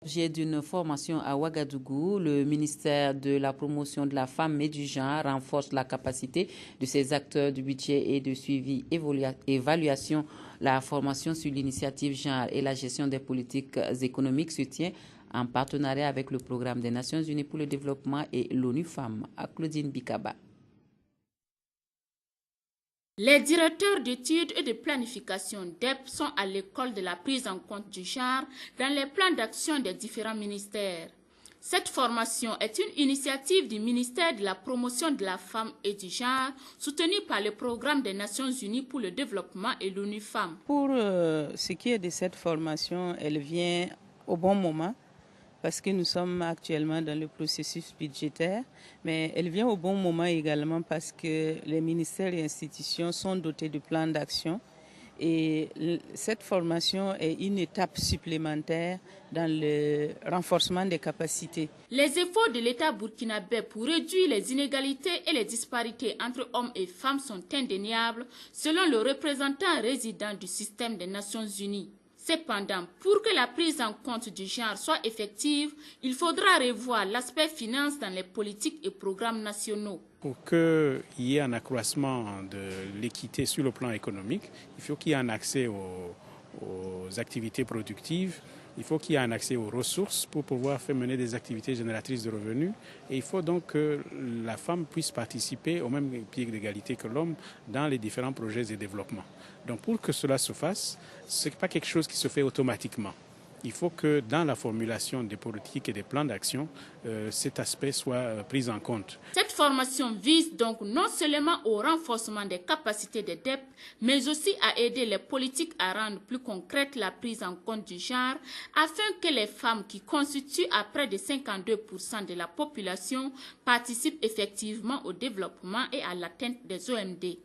J'ai d'une formation à Ouagadougou, le ministère de la promotion de la femme et du genre renforce la capacité de ses acteurs du budget et de suivi évaluation. La formation sur l'initiative genre et la gestion des politiques économiques se tient en partenariat avec le programme des Nations Unies pour le développement et l'ONU Femmes. À Claudine Bikaba. Les directeurs d'études et de planification DEP sont à l'école de la prise en compte du genre dans les plans d'action des différents ministères. Cette formation est une initiative du ministère de la promotion de la femme et du genre, soutenue par le programme des Nations Unies pour le développement et l'ONU Femmes. Pour ce qui est de cette formation, elle vient au bon moment, parce que nous sommes actuellement dans le processus budgétaire, mais elle vient au bon moment également parce que les ministères et institutions sont dotés de plans d'action et cette formation est une étape supplémentaire dans le renforcement des capacités. Les efforts de l'État burkinabé pour réduire les inégalités et les disparités entre hommes et femmes sont indéniables, selon le représentant résident du système des Nations Unies. Cependant, pour que la prise en compte du genre soit effective, il faudra revoir l'aspect finance dans les politiques et programmes nationaux. Pour qu'il y ait un accroissement de l'équité sur le plan économique, il faut qu'il y ait un accès aux activités productives, il faut qu'il y ait un accès aux ressources pour pouvoir faire mener des activités génératrices de revenus. Et il faut donc que la femme puisse participer au même pied d'égalité que l'homme dans les différents projets de développement. Donc pour que cela se fasse, ce n'est pas quelque chose qui se fait automatiquement. Il faut que dans la formulation des politiques et des plans d'action, cet aspect soit pris en compte. Cette formation vise donc non seulement au renforcement des capacités des DEP, mais aussi à aider les politiques à rendre plus concrète la prise en compte du genre, afin que les femmes qui constituent à près de 52% de la population participent effectivement au développement et à l'atteinte des OMD.